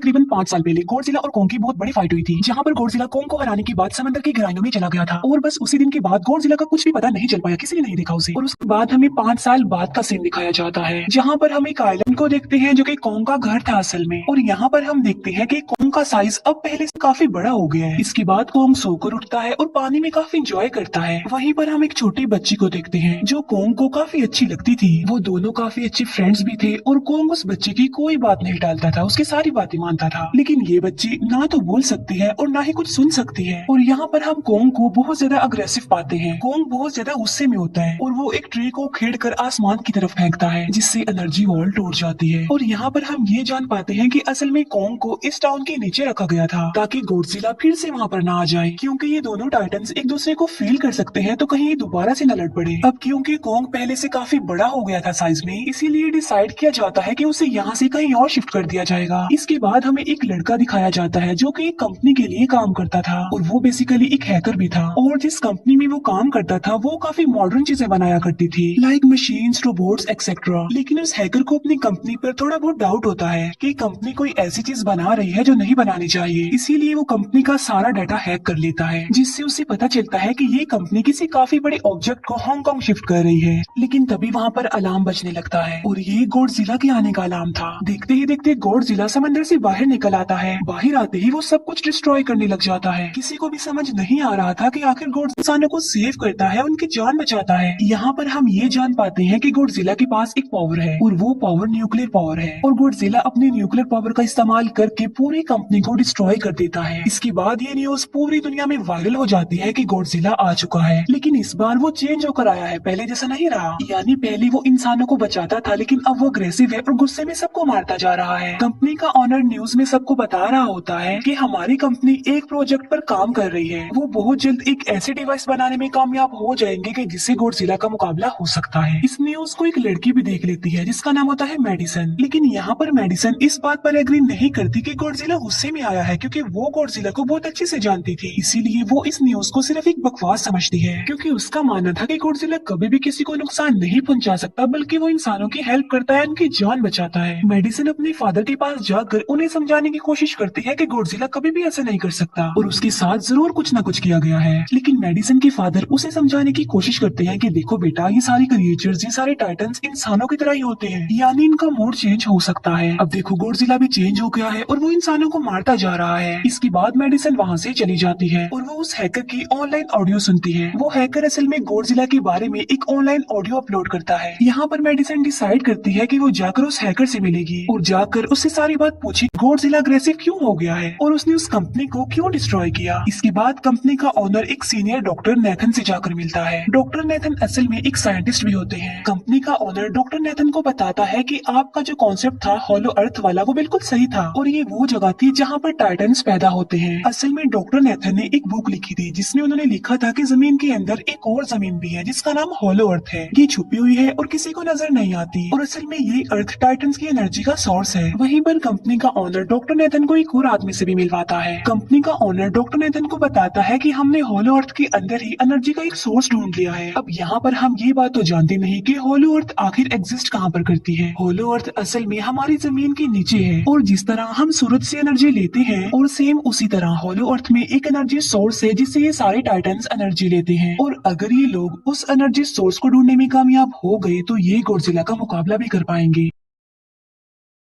तकरीबन 5 साल पहले गॉडजिला और कोंग की बहुत बड़ी फाइट हुई थी, जहाँ पर गॉडजिला कोंग को हराने के बाद समंदर की गहराइयों में चला गया था और बस उसी दिन के बाद गॉडजिला का कुछ भी पता नहीं चल पाया, किसी ने नहीं देखा उसे। और उसके बाद हमें 5 साल बाद का सीन दिखाया जाता है, जहाँ पर हम एक आइलैंड को देखते हैं जो कि कोंग का घर था असल में। और यहाँ पर हम देखते हैं कि कोंग का साइज अब पहले से काफी बड़ा हो गया है। इसके बाद कोंग सोकर उठता है और पानी में काफी इंजॉय करता है। वहीं पर हम एक छोटी बच्ची को देखते हैं जो कोंग को काफी अच्छी लगती थी। वो दोनों काफी अच्छे फ्रेंड्स भी थे और कोंग उस बच्चे की कोई बात नहीं टालता था, उसकी सारी बातें मानता था। लेकिन ये बच्ची ना तो बोल सकती है और ना ही कुछ सुन सकती है। और यहाँ पर हम कोंग को बहुत ज्यादा अग्रेसिव पाते हैं। कोंग बहुत ज्यादा गुस्से में होता है और वो एक ट्री को खेड़कर आसमान की तरफ फेंकता है, जिससे एनर्जी वॉल टूट जाती है। और यहाँ पर हम ये जान पाते हैं कि असल में कोंग को इस टाउन के नीचे रखा गया था ताकि गॉडजिला फिर से वहाँ पर ना आ जाए, क्योंकि ये दोनों टाइटन्स एक दूसरे को फील कर सकते हैं, तो कहीं ये दोबारा से न लड़ पड़े। अब क्योंकि कोंग पहले से काफी बड़ा हो गया था साइज में, इसीलिए डिसाइड किया जाता है कि उसे यहाँ से कहीं और शिफ्ट कर दिया जाएगा। इसके बाद हमें एक लड़का दिखाया जाता है जो कि एक कंपनी के लिए काम करता था और वो बेसिकली एक हैकर भी था। और जिस कंपनी में वो काम करता था वो काफी मॉडर्न चीजें बनाया करती थी, लाइक मशीन्स, रोबोट्स एक्सेट्रा। लेकिन उस हैकर को अपनी कंपनी पर थोड़ा बहुत डाउट होता है कि कंपनी कोई ऐसी चीज बना रही है जो नहीं बनानी चाहिए, इसीलिए वो कंपनी का सारा डाटा हैक कर लेता है, जिससे उसे पता चलता है कि ये कंपनी किसी काफी बड़े ऑब्जेक्ट को हांगकांग शिफ्ट कर रही है। लेकिन तभी वहाँ पर अलार्म बजने लगता है और ये गॉडजिला के आने का अलार्म था। देखते ही देखते गॉडजिला समंदर से बाहर निकल आता है। बाहर आते ही वो सब कुछ डिस्ट्रॉय करने लग जाता है। किसी को भी समझ नहीं आ रहा था कि आखिर गॉडजिला इंसानों को सेव करता है, उनकी जान बचाता है। यहाँ पर हम ये जान पाते हैं कि गॉडजिला के पास एक पावर है और वो पावर न्यूक्लियर पावर है। और गॉडजिला अपनी न्यूक्लियर पावर का इस्तेमाल करके पूरी कंपनी को डिस्ट्रॉय कर देता है। इसके बाद ये न्यूज पूरी दुनिया में वायरल हो जाती है कि गॉडजिला आ चुका है। लेकिन इस बार वो चेंज होकर आया है, पहले जैसा नहीं रहा। यानी पहले वो इंसानों को बचाता था, लेकिन अब वो अग्रेसिव है और गुस्से में सबको मारता जा रहा है। कंपनी का ऑनर न्यूज में सबको बता रहा होता है कि हमारी कंपनी एक प्रोजेक्ट पर काम कर रही है। वो बहुत जल्द एक ऐसे डिवाइस बनाने में कामयाब हो जाएंगे कि जिससे गॉडजिला का मुकाबला हो सकता है। इस न्यूज को एक लड़की भी देख लेती है जिसका नाम होता है मेडिसन। लेकिन यहाँ पर मेडिसन इस बात पर एग्री नहीं करती कि गॉडजिला गुस्से में आया है, क्योंकि वो गॉडजिला को बहुत अच्छे से जानती थी। इसीलिए वो इस न्यूज को सिर्फ एक बकवास समझती है, क्योंकि उसका मानना था कि गॉडजिला कभी भी किसी को नुकसान नहीं पहुंचा सकता, बल्कि वो इंसानों की हेल्प करता है, उनकी जान बचाता है। मेडिसन अपने फादर के पास जाकर उन्हें समझाने की कोशिश करती है कि गॉडजिला कभी भी ऐसा नहीं कर सकता और उसके साथ जरूर कुछ न कुछ किया गया है। लेकिन मेडिसन के फादर उसे समझाने की कोशिश करते हैं कि देखो बेटा, ये सारे क्रिएचर्स, ये सारे टाइटन्स इंसानों की तरह ही होते हैं, यानी इनका मूड चेंज हो सकता है। अब देखो गॉडजिला भी चेंज हो गया है और वो इंसानों को मारता जा रहा है। इसके बाद मेडिसन वहाँ से चली जाती है और वो उस हैकर की ऑनलाइन ऑडियो सुनती है। वो हैकर असल में गॉडजिला के बारे में एक ऑनलाइन ऑडियो अपलोड करता है। यहाँ पर मेडिसन डिसाइड करती है कि वो जाकर उस हैकर से मिलेगी और जाकर उससे सारी बात पूछी, गॉडजिला अग्रेसिव क्यों हो गया है और उसने उस कंपनी को क्यों डिस्ट्रॉय किया। इसके बाद कंपनी का ओनर एक सीनियर डॉक्टर नेथन से जाकर मिलता है। डॉक्टर नेथन असल में एक साइंटिस्ट भी होते हैं। कंपनी का ओनर डॉक्टर नेथन को बताता है कि आपका जो कॉन्सेप्ट था हॉलो अर्थ वाला, वो बिल्कुल सही था और ये वो जगह थी जहाँ पर टाइटन्स पैदा होते हैं। असल में डॉक्टर नेथन ने एक बुक लिखी थी जिसमें उन्होंने लिखा था कि जमीन के अंदर एक और जमीन भी है जिसका नाम हॉलो अर्थ है। ये छुपी हुई है और किसी को नजर नहीं आती और असल में ये अर्थ टाइटन्स की एनर्जी का सोर्स है। वहीं पर कंपनी का ओनर डॉक्टर नेथन को एक और आदमी से भी मिलवाता है। कंपनी का ओनर डॉक्टर नेथन को बताता है कि हमने हॉलो अर्थ के अंदर ही एनर्जी का एक सोर्स ढूंढ लिया है। अब यहाँ पर हम ये बात तो जानते नहीं कि हॉलो अर्थ आखिर एग्जिस्ट कहाँ पर करती है। हॉलो अर्थ असल में हमारी जमीन के नीचे है और जिस तरह हम सूरज से एनर्जी लेते हैं और सेम उसी तरह हॉलो अर्थ में एक एनर्जी सोर्स है जिससे ये सारे टाइटन्स एनर्जी लेते हैं। और अगर ये लोग उस एनर्जी सोर्स को ढूंढने में कामयाब हो गए तो ये गॉडजिला का मुकाबला भी कर पाएंगे।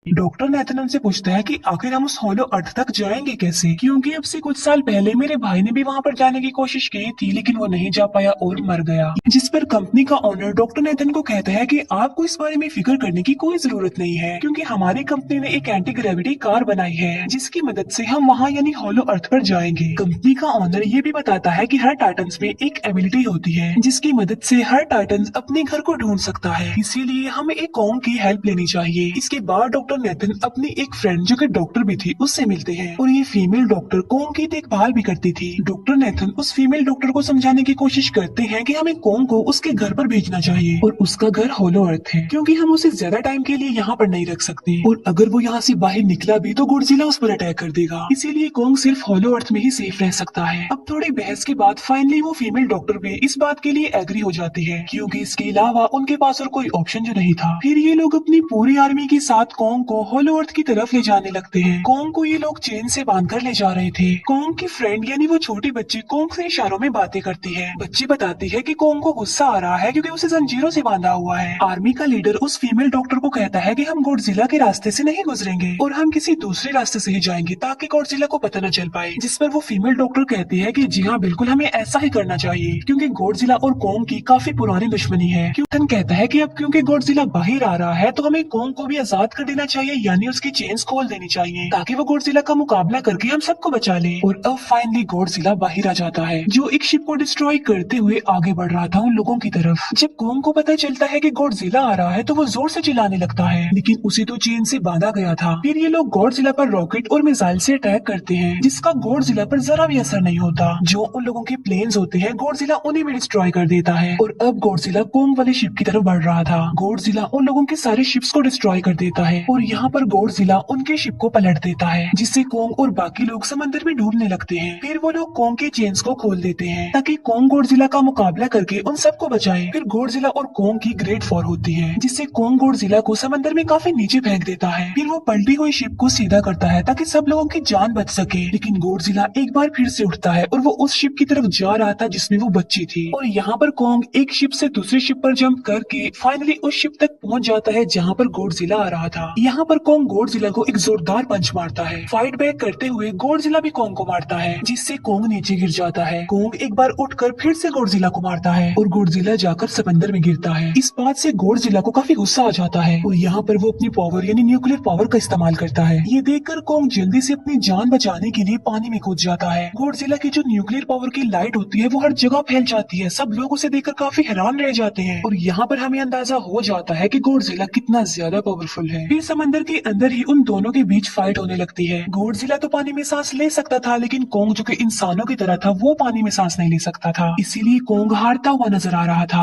डॉक्टर नेथन उनसे पूछता है कि आखिर हम उस हॉलो अर्थ तक जाएंगे कैसे, क्योंकि अब से कुछ साल पहले मेरे भाई ने भी वहाँ पर जाने की कोशिश की थी लेकिन वो नहीं जा पाया और मर गया। जिस पर कंपनी का ओनर डॉक्टर नेथन को कहता है कि आपको इस बारे में फिक्र करने की कोई जरूरत नहीं है, क्योंकि हमारी कंपनी ने एक एंटी ग्रेविटी कार बनाई है जिसकी मदद से हम वहाँ यानी हॉलो अर्थ पर जाएंगे। कंपनी का ओनर ये भी बताता है कि हर टाइटन्स में एक एबिलिटी होती है जिसकी मदद से हर टाइटन्स अपने घर को ढूंढ सकता है, इसीलिए हमें एक कोंग की हेल्प लेनी चाहिए। इसके बाद डॉक्टर नेथन अपनी एक फ्रेंड जो कि डॉक्टर भी थी उससे मिलते हैं और ये फीमेल डॉक्टर कोंग की देखभाल भी करती थी। डॉक्टर नेथन उस फीमेल डॉक्टर को समझाने की कोशिश करते हैं कि हमें कोंग को उसके घर पर भेजना चाहिए और उसका घर हॉलो अर्थ है, क्योंकि हम उसे ज्यादा टाइम के लिए यहाँ पर नहीं रख सकते और अगर वो यहाँ से बाहर निकला भी तो गॉडजिला उस पर अटैक कर देगा, इसीलिए कोंग सिर्फ हॉलो अर्थ में ही सेफ रह सकता है। अब थोड़ी बहस के बाद फाइनली वो फीमेल डॉक्टर भी इस बात के लिए एग्री हो जाती है, क्योंकि इसके अलावा उनके पास और कोई ऑप्शन जो नहीं था। फिर ये लोग अपनी पूरी आर्मी के साथ कोंग कोंग को होलो अर्थ की तरफ ले जाने लगते हैं। कोंग को ये लोग चेन से बांधकर ले जा रहे थे। कोंग की फ्रेंड यानी वो छोटी बच्ची कोंग से इशारों में बातें करती है। बच्ची बताती है कि कोंग को गुस्सा आ रहा है क्योंकि उसे जंजीरों से बांधा हुआ है। आर्मी का लीडर उस फीमेल डॉक्टर को कहता है कि हम गॉडजिला के रास्ते से नहीं गुजरेंगे और हम किसी दूसरे रास्ते से ही जाएंगे ताकि गॉडजिला को पता न चल पाए। जिस पर वो फीमेल डॉक्टर कहती है कि जी हाँ बिल्कुल हमें ऐसा ही करना चाहिए क्योंकि गॉडजिला और कोंग की काफी पुरानी दुश्मनी है। क्यूटन कहता है कि अब क्योंकि गॉडजिला बाहर आ रहा है तो हमें कोंग को भी आजाद कर देना चाहिए यानी उसकी चेन्स खोल देनी चाहिए ताकि वो गॉडजिला का मुकाबला करके हम सबको बचा ले। और अब फाइनली गॉडजिला बाहर आ जाता है जो एक शिप को डिस्ट्रॉय करते हुए आगे बढ़ रहा था उन लोगों की तरफ। जब कोंग को पता चलता है कि गॉडजिला आ रहा है तो वो जोर से चिल्लाने लगता है लेकिन उसे तो चेन से बांधा गया था। फिर ये लोग गॉडजिला पर रॉकेट और मिसाइल से अटैक करते हैं जिसका गॉडजिला पर जरा भी असर नहीं होता। जो उन लोगों के प्लेन्स होते हैं गॉडजिला उन्हें भी डिस्ट्रॉय कर देता है। और अब गॉडजिला कोंग वाले शिप की तरफ बढ़ रहा था। गॉडजिला उन लोगों के सारे शिप्स को डिस्ट्रॉय कर देता है और यहाँ पर गॉडजिला उनके शिप को पलट देता है जिससे कोंग और बाकी लोग समंदर में डूबने लगते हैं। फिर वो लोग कोंग के चेन्स को खोल देते हैं ताकि कोंग गॉडजिला का मुकाबला करके उन सबको बचाए। फिर गॉडजिला और कोंग की ग्रेट वॉर होती है जिससे कोंग गॉडजिला को समंदर में काफी नीचे फेंक देता है। फिर वो पलटी हुई शिप को सीधा करता है ताकि सब लोगों की जान बच सके। लेकिन गॉडजिला एक बार फिर से उठता है और वो उस शिप की तरफ जा रहा था जिसमें वो बच्ची थी। और यहाँ पर कोंग एक शिप से दूसरी शिप पर जंप करके फाइनली उस शिप तक पहुँच जाता है जहाँ पर गॉडजिला आ रहा था। यहाँ पर कोंग गॉडजिला को एक जोरदार पंच मारता है। फाइट बैक करते हुए गॉडजिला भी कोंग को मारता है जिससे कोंग नीचे गिर जाता है। कोंग एक बार उठकर फिर से गॉडजिला को मारता है और गॉडजिला जाकर समंदर में गिरता है। इस बात से गॉडजिला को काफी गुस्सा आ जाता है और यहाँ पर वो अपनी पावर यानी न्यूक्लियर पावर का इस्तेमाल करता है। ये देखकर कोंग जल्दी से अपनी जान बचाने के लिए पानी में कूद जाता है। गॉडजिला की जो न्यूक्लियर पावर की लाइट होती है वो हर जगह फैल जाती है। सब लोग उसे देखकर काफी हैरान रह जाते हैं और यहाँ पर हमें अंदाजा हो जाता है कि गॉडजिला कितना ज्यादा पावरफुल है। फिर समंदर के अंदर ही उन दोनों के बीच फाइट होने लगती है। गॉडजिला तो पानी में सांस ले सकता था लेकिन कोंग जो कि इंसानों की तरह था वो पानी में सांस नहीं ले सकता था, इसीलिए कोंग हारता हुआ नजर आ रहा था।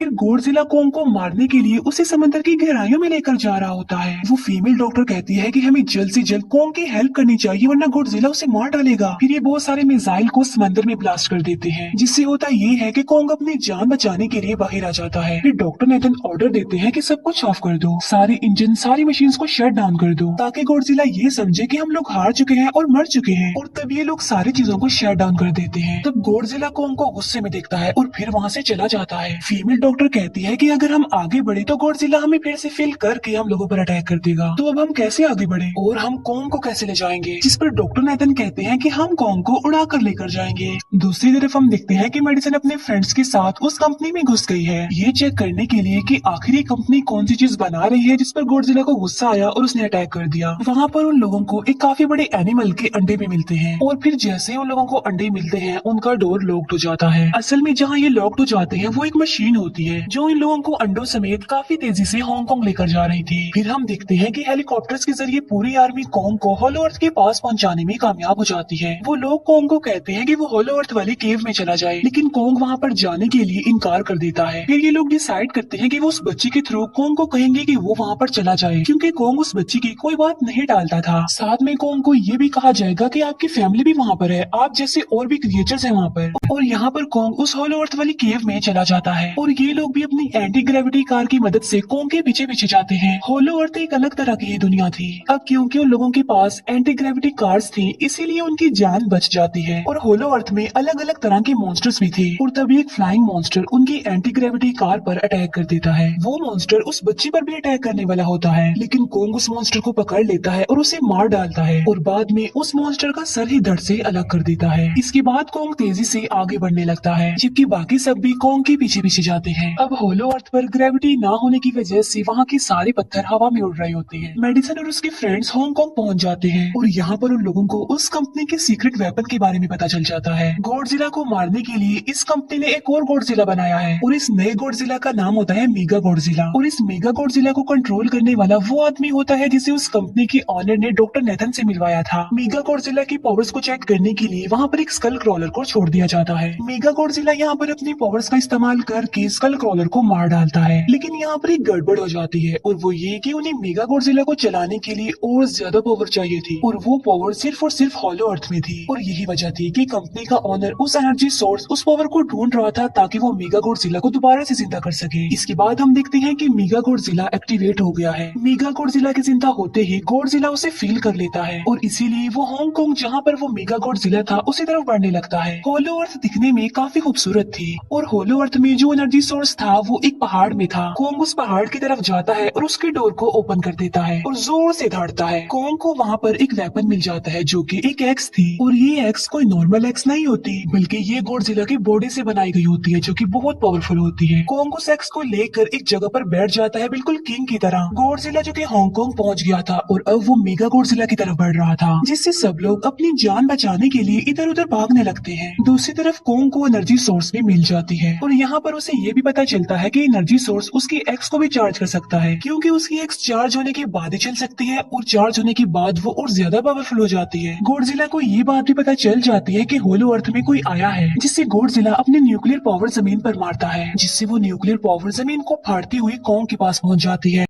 फिर गॉडजिला कोंग को मारने के लिए उसे समंदर की गहराइयों में लेकर जा रहा होता है। वो फीमेल डॉक्टर कहती है कि हमें जल्द से जल्द कोंग की हेल्प करनी चाहिए वरना गॉडजिला उसे मार डालेगा। फिर ये बहुत सारे मिसाइल को समंदर में ब्लास्ट कर देते हैं जिससे होता ये है कि कोंग अपनी जान बचाने के लिए बाहर आ जाता है। फिर डॉक्टर नेथन ऑर्डर देते हैं कि सब कुछ ऑफ कर दो, सारे इंजन सारी मशीन को शट डाउन कर दो ताकि गॉडजिला ये समझे कि हम लोग हार चुके हैं और मर चुके हैं। और तब ये लोग सारी चीजों को शट डाउन कर देते हैं। तब गॉडजिला कोंग को गुस्से में देखता है और फिर वहाँ से चला जाता है। फीमेल डॉक्टर कहती है कि अगर हम आगे बढ़े तो गॉडजिला हमें फिर से फेल करके हम लोगों पर अटैक कर देगा, तो अब हम कैसे आगे बढ़े और हम कोंग को कैसे ले जाएंगे। जिस पर डॉक्टर नेथन कहते हैं कि हम कोंग को उड़ा कर लेकर जाएंगे। दूसरी तरफ हम देखते हैं कि मेडिसन अपने फ्रेंड्स के साथ उस कंपनी में घुस गई है ये चेक करने के लिए कि आखिर ये कंपनी कौन सी चीज बना रही है जिस पर गॉडजिला को गुस्सा आया और उसने अटैक कर दिया। वहाँ पर उन लोगों को एक काफी बड़े एनिमल के अंडे भी मिलते हैं और फिर जैसे उन लोगों को अंडे मिलते हैं उनका डोर लॉक्ड हो जाता है। असल में जहाँ ये लॉक्ड हो जाते हैं वो एक मशीन होती है जो इन लोगों को अंडों समेत काफी तेजी से हांगकांग लेकर जा रही थी। फिर हम देखते हैं कि हेलीकॉप्टर्स के जरिए पूरी आर्मी कोंग को होलो अर्थ के पास पहुंचाने में कामयाब हो जाती है। वो लोग कोंग को कहते हैं कि वो होलो अर्थ वाली केव में चला जाए लेकिन कोंग वहाँ पर जाने के लिए इनकार कर देता है। फिर ये लोग डिसाइड करते हैं कि वो उस बच्ची के थ्रू कोंग को कहेंगे कि वो वहाँ पर चला जाए क्योंकि कोंग उस बच्ची की कोई बात नहीं टालता था। साथ में कोंग को ये भी कहा जाएगा कि आपकी फैमिली भी वहाँ पर है, आप जैसे और भी क्रिएचर्स हैं वहाँ पर। और यहाँ पर कोंग उस होलो अर्थ वाली केव में चला जाता है और ये लोग भी अपनी एंटी ग्रेविटी कार की मदद से कोंग के पीछे पीछे जाते हैं। होलो अर्थ एक अलग तरह की दुनिया थी। अब क्योंकि उन लोगों के पास एंटी ग्रेविटी कार्स थी इसीलिए उनकी जान बच जाती है। और होलो अर्थ में अलग अलग तरह के मॉन्स्टर्स भी थे और तभी एक फ्लाइंग मॉन्स्टर उनकी एंटी ग्रेविटी कार पर अटैक कर देता है। वो मॉन्स्टर उस बच्ची पर भी अटैक करने वाला होता है लेकिन कोंग उस मॉन्स्टर को पकड़ लेता है और उसे मार डालता है और बाद में उस मॉन्स्टर का सर ही धड़ से अलग कर देता है। इसके बाद कोंग तेजी से आगे बढ़ने लगता है जबकि बाकी सब भी कोंग के पीछे पीछे जाते हैं। अब होलो अर्थ पर ग्रेविटी ना होने की वजह से वहाँ के सारे पत्थर हवा में उड़ रहे होते हैं। मेडिसन और उसके फ्रेंड्स हांगकांग पहुंच जाते हैं और यहाँ पर उन लोगों को उस कंपनी के सीक्रेट वेपन के बारे में पता चल जाता है। गॉडजिला को मारने के लिए इस कंपनी ने एक और गॉडजिला बनाया है और इस नए गॉडजिला का नाम होता है मेगा गॉडजिला। और इस मेगा गॉडजिला को कंट्रोल करने वाला वो आदमी होता है जिसे उस कंपनी के ऑनर ने डॉक्टर नेथन से मिलवाया था। मेगा गॉडजिला की पावर्स को चेक करने के लिए वहाँ पर एक स्कल क्रॉलर को छोड़ दिया जाता है। मेगा गॉडजिला यहाँ पर अपनी पावर्स का इस्तेमाल करके स्कल हल्क रोलर को मार डालता है। लेकिन यहाँ पर एक गड़बड़ हो जाती है और वो ये कि उन्हें मेगा गॉडजिला को चलाने के लिए और ज्यादा पावर चाहिए थी और वो पावर सिर्फ और सिर्फ हॉलो अर्थ में थी। और यही वजह थी कि कंपनी का ओनर उस एनर्जी सोर्स, उस पावर को ढूंढ रहा था ताकि वो मेगा गॉडजिला को दोबारा से जिंदा कर सके। इसके बाद हम देखते हैं कि मेगा गॉडजिला एक्टिवेट हो गया है। मेगा गॉडजिला के जिंदा होते ही गॉडजिला उसे फील कर लेता है और इसीलिए वो हांगकांग जहाँ पर वो मेगा गॉडजिला था उसी तरफ बढ़ने लगता है। होलो अर्थ दिखने में काफी खूबसूरत थी और होलो अर्थ में जो एनर्जी सोर्स था वो एक पहाड़ में था। कोंग उस पहाड़ की तरफ जाता है और उसके डोर को ओपन कर देता है और जोर से धड़ता है। कोंग को वहाँ पर एक वेपन मिल जाता है जो कि एक एक्स थी और ये एक्स कोई नॉर्मल एक्स नहीं होती बल्कि ये गॉडजिला के बॉडी से बनाई गई होती है जो कि बहुत पावरफुल होती है। कोंग उस एक्स को लेकर एक जगह पर बैठ जाता है बिल्कुल किंग की तरह। गॉडजिला जो कि हांगकांग पहुंच गया था और अब वो मेगा गॉडजिला की तरफ बढ़ रहा था जिससे सब लोग अपनी जान बचाने के लिए इधर उधर भागने लगते हैं। दूसरी तरफ कोंग को एनर्जी सोर्स भी मिल जाती है और यहाँ पर उसे ये भी पता चलता है कि एनर्जी सोर्स उसकी एक्स को भी चार्ज कर सकता है क्योंकि उसकी एक्स चार्ज होने के बाद ही चल सकती है और चार्ज होने के बाद वो और ज्यादा पावरफुल हो जाती है। गॉडजिला को ये बात भी पता चल जाती है कि होलो अर्थ में कोई आया है जिससे गॉडजिला अपने न्यूक्लियर पावर जमीन पर मारता है जिससे वो न्यूक्लियर पावर जमीन को फाड़ती हुई कोंग के पास पहुंच जाती है।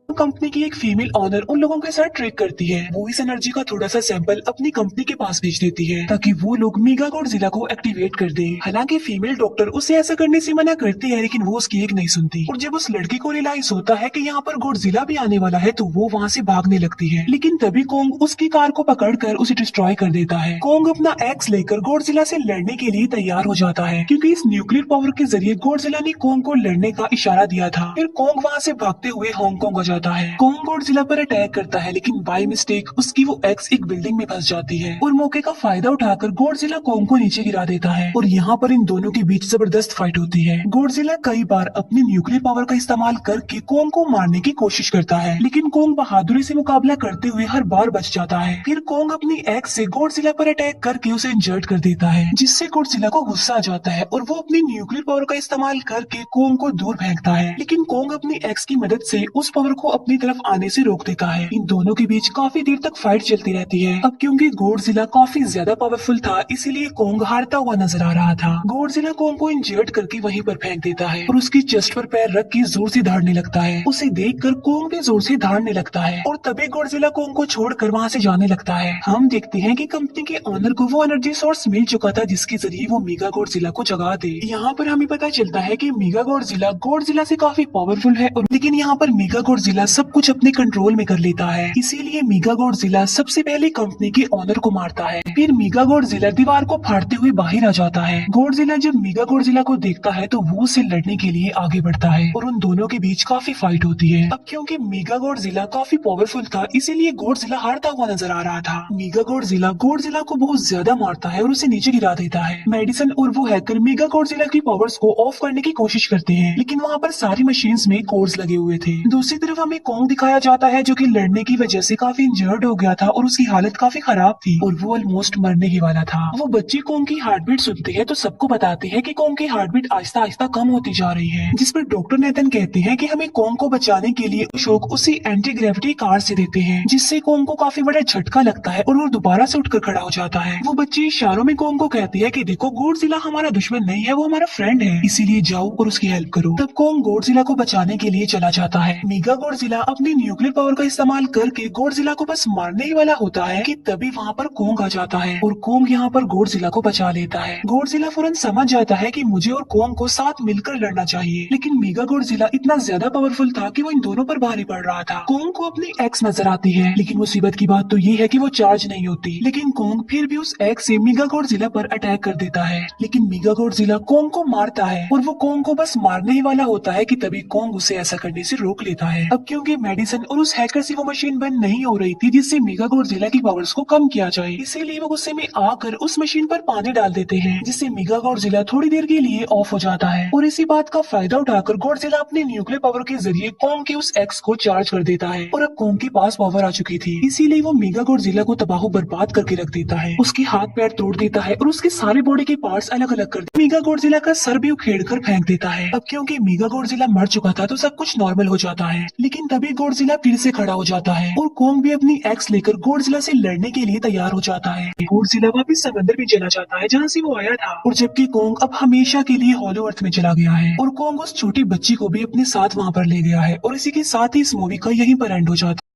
कंपनी की एक फीमेल ऑनर उन लोगों के साथ ट्रेक करती है। वो इस एनर्जी का थोड़ा सा सैंपल अपनी कंपनी के पास भेज देती है ताकि वो लोग मेगा गॉडजिला को एक्टिवेट कर दे। हालांकि फीमेल डॉक्टर उसे ऐसा करने से मना करती है लेकिन वो उसकी एक नहीं सुनती और जब उस लड़की को रियलाइज होता है कि यहाँ पर गॉडजिला भी आने वाला है तो वो वहाँ से भागने लगती है। लेकिन तभी कोंग उसकी कार को पकड़कर उसे डिस्ट्रॉय कर देता है। कोंग अपना एक्स लेकर गॉडजिला से लड़ने के लिए तैयार हो जाता है क्योंकि इस न्यूक्लियर पावर के जरिए गॉडजिला ने कोंग को लड़ने का इशारा दिया था। फिर कोंग वहाँ से भागते हुए हांगकांग हो जाता है। कोंग गॉडजिला पर अटैक करता है लेकिन बाय मिस्टेक उसकी वो एक्स एक बिल्डिंग में फंस जाती है और मौके का फायदा उठाकर गॉडजिला कोंग को नीचे गिरा देता है और यहाँ पर इन दोनों के बीच जबरदस्त फाइट होती है। गॉडजिला कई बार अपनी न्यूक्लियर पावर का इस्तेमाल करके कोंग को मारने की कोशिश करता है लेकिन कोंग बहादुरी से मुकाबला करते हुए हर बार बच जाता है। फिर कोंग अपनी एक्स से गॉडजिला पर अटैक करके उसे इंजर्ड कर देता है जिससे गॉडजिला को गुस्सा आ जाता है और वो अपनी न्यूक्लियर पावर का इस्तेमाल करके कोंग को दूर फेंकता है लेकिन कोंग अपनी एक्स की मदद से उस पावर को अपनी तरफ आने से रोक देता है। इन दोनों के बीच काफी देर तक फाइट चलती रहती है। अब क्योंकि गॉडजिला काफी ज्यादा पावरफुल था इसीलिए कोंग हारता हुआ नजर आ रहा था। गॉडजिला कोंग को इंजर्ड करके वहीं पर फेंक देता है और उसकी चेस्ट पर पैर रख के जोर से दहाड़ने लगता है। उसे देखकर कोंग भी जोर से दहाड़ने लगता है और तभी गॉडजिला कोंग को छोड़कर वहाँ से जाने लगता है। हम देखते हैं कि कंपनी के ओनर को वो एनर्जी सोर्स मिल चुका था जिसके जरिए वो मेगा गॉडजिला को जगा दे। यहाँ पर हमें पता चलता है कि मेगा गॉडजिला से काफी पावरफुल है और लेकिन यहाँ पर मेगा गॉडजिला सब कुछ अपने कंट्रोल में कर लेता है। इसीलिए मेगा गॉडजिला सबसे पहले कंपनी के ओनर को मारता है। फिर मेगा गॉडजिला दीवार को फाड़ते हुए बाहर आ जाता है। गॉडजिला जब मेगा गॉडजिला को देखता है तो वो उससे लड़ने के लिए आगे बढ़ता है और उन दोनों के बीच काफी फाइट होती है। अब क्योंकि मेगा गॉडजिला काफी पावरफुल था इसीलिए गॉडजिला हारता हुआ नजर आ रहा था। मेगा गॉडजिला को बहुत ज्यादा मारता है और उसे नीचे गिरा देता है। मेडिसन और वो हैकर मेगा गॉडजिला की पावर्स को ऑफ करने की कोशिश करते हैं लेकिन वहाँ पर सारी मशीन्स में कोर्स लगे हुए थे। दूसरी तरफ हमें कोंग दिखाया जाता है जो कि लड़ने की वजह से काफी इंजर्ड हो गया था और उसकी हालत काफी खराब थी और वो ऑलमोस्ट मरने ही वाला था। वो बच्चे कोंग की हार्ट बीट सुनते हैं तो सबको बताते हैं कि कोंग की हार्ट बीट आहिस्ता आहिस्ता कम होती जा रही है जिस पर डॉक्टर नेथन कहते हैं कि हमें कोंग को बचाने के लिए शोक उसी एंटी ग्रेविटी कार से देते हैं जिससे कोंग को काफी बड़ा झटका लगता है और वो दोबारा से उठकर खड़ा हो जाता है। वो बच्चे इशारों में कोंग को कहती है कि देखो गॉडजिला हमारा दुश्मन नहीं है, वो हमारा फ्रेंड है, इसीलिए जाओ और उसकी हेल्प करो। तब कोंग गॉडजिला को बचाने के लिए चला जाता है। मेगा गॉडजिला अपनी न्यूक्लियर पावर का इस्तेमाल करके गॉडजिला को बस मारने ही वाला होता है कि तभी वहाँ पर कोंग आ जाता है और कोंग यहाँ पर गॉडजिला को बचा लेता है। गॉडजिला फौरन समझ जाता है कि मुझे और कोंग को साथ मिलकर लड़ना चाहिए लेकिन मेगा गॉडजिला इतना ज्यादा पावरफुल था कि वो इन दोनों पर भारी पड़ रहा था। कोंग को अपनी एक्स नजर आती है लेकिन मुसीबत की बात तो ये है कि वो चार्ज नहीं होती लेकिन कोंग फिर भी उस एक्स से मेगा गॉडजिला पर अटैक कर देता है लेकिन मेगा गॉडजिला कोंग को मारता है और वो कोंग को बस मारने ही वाला होता है कि तभी कोंग उसे ऐसा करने से रोक लेता है। अब क्योंकि मेडिसन और उस हैकर से वो मशीन बंद नहीं हो रही थी जिससे मेगा गॉडजिला की पावर्स को कम किया जाए, इसीलिए वो गुस्से में आकर उस मशीन पर पानी डाल देते हैं जिससे मेगा गॉडजिला थोड़ी देर के लिए ऑफ हो जाता है और इसी बात का फायदा उठाकर गॉडजिला अपने न्यूक्लियर पावर के जरिए कोंग के उस एक्स को चार्ज कर देता है और अब कोंग के पास पावर आ चुकी थी इसीलिए वो मेगा गॉडजिला को तबाह बर्बाद करके रख देता है। उसके हाथ पैर तोड़ देता है और उसके सारे बॉडी के पार्ट्स अलग अलग कर मेगा गॉडजिला का सर भी उखेड़ कर फेंक देता है। अब क्योंकि मेगा गॉडजिला मर चुका था तो सब कुछ नॉर्मल हो जाता है लेकिन लेकिन तभी गॉडजिला फिर से खड़ा हो जाता है और कोंग भी अपनी एक्स लेकर गॉडजिला से लड़ने के लिए तैयार हो जाता है। गॉडजिला वापस समंदर में चला जाता है जहाँ से वो आया था, और जबकि कोंग अब हमेशा के लिए हॉलो अर्थ में चला गया है और कोंग उस छोटी बच्ची को भी अपने साथ वहाँ पर ले गया है। और इसी के साथ ही इस मूवी का यहीं पर एंड हो जाता है।